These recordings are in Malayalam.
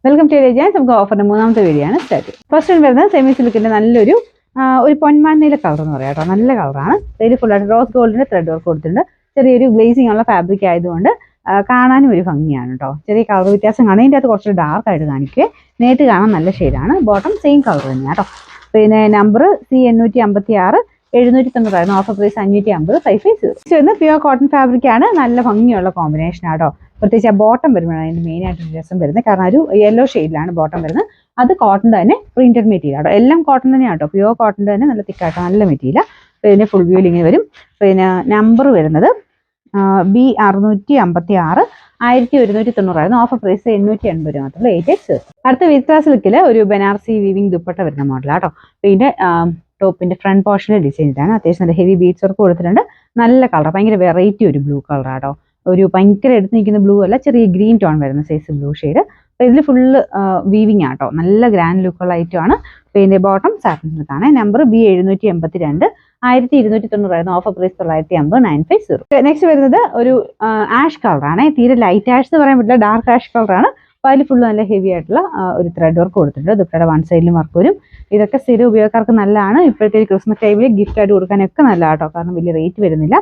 Welcome to Jans. നമുക്ക് ഓഫറിന്റെ മൂന്നാമത്തെ വീഡിയോ ആണ് സ്റ്റാർട്ട്. ഫസ്റ്റ് വരുന്നത് സെമി സിൽക്കിന്റെ നല്ലൊരു പൊന്മാൻ നീല കളർ എന്ന് പറയാം കേട്ടോ. നല്ല കളറാണ്. ഇതിൽ ഫുള്ളായിട്ട് റോസ് ഗോൾഡിന്റെ ത്രെഡ് വർക്ക് കൊടുത്തിട്ടുണ്ട്. ചെറിയൊരു ഗ്ലേസിംഗ് ഉള്ള ഫാബ്രിക് ആയതുകൊണ്ട് കാണാനും ഒരു ഭംഗിയാണ് കേട്ടോ. ചെറിയ കളർ വ്യത്യാസം കാണാൻ ഇതിൻ്റെ അകത്ത് കുറച്ച് ഡാർക്ക് ആയിട്ട് കാണിക്കുക. നേരിട്ട് കാണാൻ നല്ല ഷെയ്ഡാണ്. ബോട്ടം സെയിം കളർ തന്നെയാണ് കേട്ടോ. പിന്നെ number C856 790 offer price 550 550. Pure cotton fabric ആണ്. നല്ല ഭംഗിയുള്ള കോമ്പിനേഷൻ ആട്ടോ. പ്രത്യേകിച്ച് ആ ബോട്ടം വരുമ്പോഴാണ് അതിൻ്റെ മെയിൻ ആയിട്ട് രസം വരുന്നത്. കാരണം ഒരു യെല്ലോ ഷെയ്ഡിലാണ് ബോട്ടം വരുന്നത്. അത് കോട്ടൺ തന്നെ പ്രിന്റഡ് മെറ്റീരിയൽ ആട്ടോ. എല്ലാം കോട്ടൺ തന്നെയാണ് കേട്ടോ. പ്യുവർ കോട്ടൺ തന്നെ നല്ല തിക്കാട്ടോ, നല്ല മെറ്റീരിയൽ. പിന്നെ ഫുൾ വ്യൂവിൽ ഇങ്ങനെ വരും. പിന്നെ നമ്പർ വരുന്നത് B656 1190 ഓഫർ പ്രൈസ് 880 മാത്രമേ 8X. അടുത്ത വിത്ര സിൽക്കിൽ ഒരു ബനാറസി വീവിംഗ് ദുപ്പട്ട വരുന്ന മോഡലാട്ടോ. ഇതിന്റെ ടോപ്പിന്റെ ഫ്രണ്ട് പോർഷനിലെ ഡിസൈൻ ഇതാണ്. അത്യാവശ്യം നല്ല ഹെവി ബീഡ്സ് വർക്ക് കൊടുത്തിട്ടുണ്ട്. നല്ല കളർ, ഭയങ്കര വെറൈറ്റി ഒരു ബ്ലൂ കളർ ആട്ടോ. ഒരു ഭയങ്കര എടുത്ത് നിൽക്കുന്ന ബ്ലൂ അല്ല, ചെറിയ ഗ്രീൻ ടോൺ വരുന്ന സൈസ് ബ്ലൂ ഷെയ്ഡ്. അപ്പോൾ ഇതിൽ ഫുള്ള് വീവിങ് ആട്ടോ. നല്ല ഗ്രാൻഡ് ലുക്കുള്ള ഐറ്റമാണ്. പിന്നെ ബോട്ടം സാറ്റിൻ സിൽക്കാണ്. Number B782 1290 offer price 950 950. Next വരുന്നത് ഒരു ആഷ് കളറാണ്. തീരെ ലൈറ്റ് ആഷ് എന്ന് പറയാൻ പറ്റില്ല, ഡാർക്ക് ആഷ് കളറാണ്. അപ്പോൾ അതിൽ ഫുള്ള് നല്ല ഹെവി ആയിട്ടുള്ള ഒരു ത്രെഡ് വർക്ക് കൊടുത്തിട്ടുണ്ട്. ദുപ്പട്ടയുടെ വൺ സൈഡിലും വർക്ക് വരും. ഇതൊക്കെ സ്ഥിരം ഉപയോഗക്കാർക്ക് നല്ലതാണ്. ഇപ്പോഴത്തെ ഒരു ക്രിസ്മസ് ടൈമിൽ ഗിഫ്റ്റ് ആയിട്ട് കൊടുക്കാനൊക്കെ നല്ലതാട്ടോ. കാരണം വലിയ റേറ്റ് വരുന്നില്ല,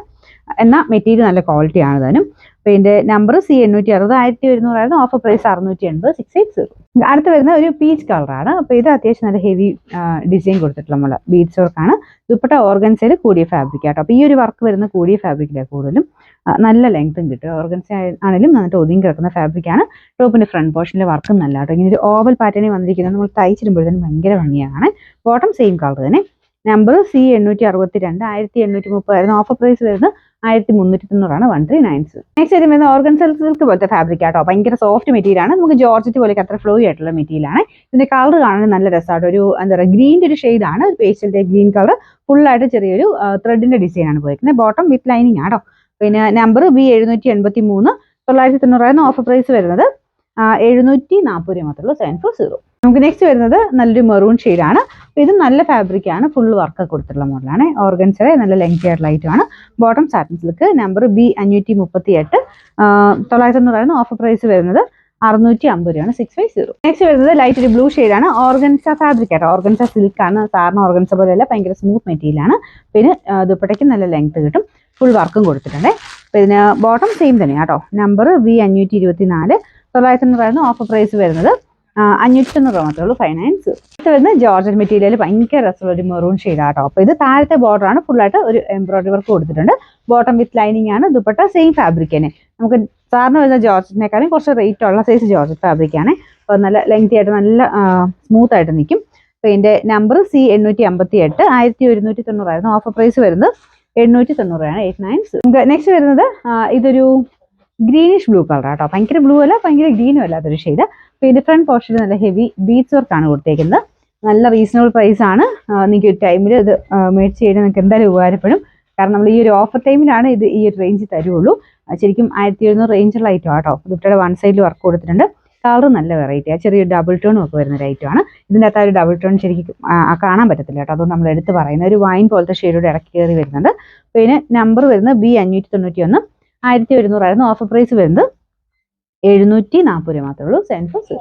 എന്നാൽ മെറ്റീരിയൽ നല്ല ക്വാളിറ്റി ആണ് താനും. പിന്നെ നമ്പർ C860 1100 ഓഫർ പ്രൈസ് 680 680. അടുത്ത് വരുന്ന ഒരു പീച്ച് കളറാണ്. അപ്പോൾ ഇത് അത്യാവശ്യം നല്ല ഹെവി ഡിസൈൻ കൊടുത്തിട്ടുള്ള നമ്മൾ ബീഡ്സ് വർക്കാണ്. ദുപ്പട്ട ഓർഗൻസയിൽ കൂടിയ ഫാബ്രിക് ആട്ടോ. അപ്പോൾ ഈ ഒരു വർക്ക് വരുന്ന കൂടിയ ഫാബ്രിക്കിലാണ് കൂടുതലും. നല്ല ലെങ്ത്തും കിട്ടും. ഓർഗൻസ ആണെങ്കിലും നന്നായിട്ട് ഒതുങ്ങി കിടക്കുന്ന ഫാബ്രിക്കാണ്. ടോപ്പിന്റെ ഫ്രണ്ട് പോർഷനിലെ വർക്കും നല്ല കേട്ടോ. ഇങ്ങനെ ഒരു ഓവൽ പാറ്റേണിൽ വന്നിരിക്കുന്നത് നമ്മൾ തയ്ച്ചിടുമ്പോഴത്തേനും ഭയങ്കര ഭംഗിയാണ്. ബോട്ടം സെയിം കളർ തന്നെ. നമ്പർ C862 1830 ഓഫർ പ്രൈസ് വരുന്നത് 1390 1390. നെക്സ്റ്റ് വരുന്നത് ഓർഗൻ സിൽക്ക് പോലത്തെ ഫാബ്രിക് ആട്ടോ. ഭയങ്കര സോഫ്റ്റ് മെറ്റീരിയൽ ആണ്. നമുക്ക് ജോർജറ്റ് പോലെയൊക്കെ അത്ര ഫ്ലോ ആയിട്ടുള്ള മെറ്റീരിയൽ ആണ്. ഇതിന്റെ കളർ കാണാൻ നല്ല രസമാട്ടോ. ഒരു എന്താ പറയുക, ഗ്രീൻ്റെ ഒരു ഷെയ്ഡാണ്. ഒരു പേസ്റ്റൽ ടൈപ്പ് ഗ്രീൻ കളർ. ഫുള്ളായിട്ട് ചെറിയൊരു ത്രെഡിന്റെ ഡിസൈൻ ആണ് പോയിരിക്കുന്നത്. ബോട്ടം വിത്ത് ലൈനിങ് ആട്ടോ. പിന്നെ നമ്പർ B783 990 ഓഫർ പ്രൈസ് വരുന്നത് 740 മാത്രമേ 740. നമുക്ക് നെക്സ്റ്റ് വരുന്നത് നല്ലൊരു മെറൂൺ ഷെയ്ഡാണ്. അപ്പോൾ ഇത് നല്ല ഫാബ്രിക് ആണ്. ഫുൾ വർക്ക് കൊടുത്തിട്ടുള്ള മോഡലാണ്. ഓർഗൻസയുടെ നല്ല ലെങ്തി ആയിട്ടുള്ള ഐറ്റമാണ്. Bottom satin silk. Number B538 990 offer price വരുന്നത് 650 650. നെക്സ്റ്റ് വരുന്നത് ലൈറ്റ് ഒരു ബ്ലൂ ഷെയ്ഡാണ്. ഓർഗൻസ ഫാബ്രിക് ആട്ടോ. ഓർഗൻസ സിൽക്കാണ്. സാറിന് ഓർഗൻസ പോലെയല്ല, ഭയങ്കര സ്മൂത്ത് മെറ്റീരിയൽ ആണ്. പിന്നെ ദുപ്പട്ടയ്ക്ക് നല്ല ലെങ്ത് കിട്ടും. ഫുൾ വർക്കും കൊടുത്തിട്ടുണ്ട്. പിന്നെ ബോട്ടം സെയിം തന്നെയാണ് കേട്ടോ. നമ്പർ B524 990 ഓഫർ പ്രൈസ് വരുന്നത് 590 മാത്രമേ ഉള്ളൂ 590. ഇത് വരുന്നത് ജോർജറ്റ് മെറ്റീരിയൽ, ഭയങ്കര രസമുള്ള ഒരു മെറൂൺ ഷെയ്ഡാട്ടോ. അപ്പോൾ ഇത് താഴത്തെ ബോർഡർ ആണ്. ഫുള്ളായിട്ട് ഒരു എംബ്രോയിഡറി വർക്ക് കൊടുത്തിട്ടുണ്ട്. ബോട്ടം വിത്ത് ലൈനിങ് ആണ്. ദുപ്പട്ട സെയിം ഫാബ്രിക് തന്നെ. നമുക്ക് സാറിന് വരുന്ന ജോർജറ്റിനേക്കാളും കുറച്ച് റേറ്റ് ഉള്ള സൈസ് ജോർജറ്റ് ഫാബ്രിക് ആണ്. അപ്പോൾ നല്ല ലെങ്തി ആയിട്ട് നല്ല സ്മൂത്ത് ആയിട്ട് നിൽക്കും. അപ്പോൾ ഇതിൻ്റെ നമ്പർ C858 1190 ഓഫർ പ്രൈസ് വരുന്നത് 890 890. നെക്സ്റ്റ് വരുന്നത് ഇതൊരു ഗ്രീനിഷ് ബ്ലൂ കളർ ആട്ടോ. ഭയങ്കര ബ്ലൂ അല്ല, ഭയങ്കര ഗ്രീനും അല്ലാത്തൊരു ഷെയ്ഡ്. പിന്നെ ഫ്രണ്ട് പോർഷനിൽ നല്ല ഹെവി ബീഡ്സ് വർക്കാണ് കൊടുത്തേക്കുന്നത്. നല്ല റീസണബിൾ പ്രൈസ് ആണ്. നിങ്ങൾക്ക് ഒരു ടൈമിൽ ഇത് മേടിച്ച് കഴിഞ്ഞാൽ നിങ്ങൾക്ക് എന്തായാലും ഉപകാരപ്പെടും. കാരണം നമ്മൾ ഈ ഒരു ഓഫർ ടൈമിലാണ് ഇത് ഈ ഒരു റേഞ്ച് തരുള്ളൂ. ശരിക്കും 1700 റേഞ്ചുള്ള ഐറ്റം ആട്ടോ. ദുപ്പട്ടയുടെ വൺ സൈഡിൽ വർക്ക് കൊടുത്തിട്ടുണ്ട്. കളർ നല്ല വെറൈറ്റിയാണ്. ചെറിയൊരു ഡബിൾ ടോണും ഒക്കെ വരുന്ന ഒരു ഐറ്റമാണ്. ഇതിൻ്റെ അകത്ത് ആ ഒരു ഡബിൾ ടോൺ ശരിക്കും കാണാൻ പറ്റത്തില്ല കേട്ടോ. അതുകൊണ്ട് നമ്മൾ എടുത്ത് പറയുന്ന ഒരു വൈൻ പോലത്തെ ഷെയ്ഡോടെ ഇടയ്ക്ക് കയറി വരുന്നുണ്ട്. പിന്നെ നമ്പർ വരുന്നത് B591 1100 ഓഫർ പ്രൈസ് വരുന്നത് 740 മാത്രമേ ഉള്ളൂ 740.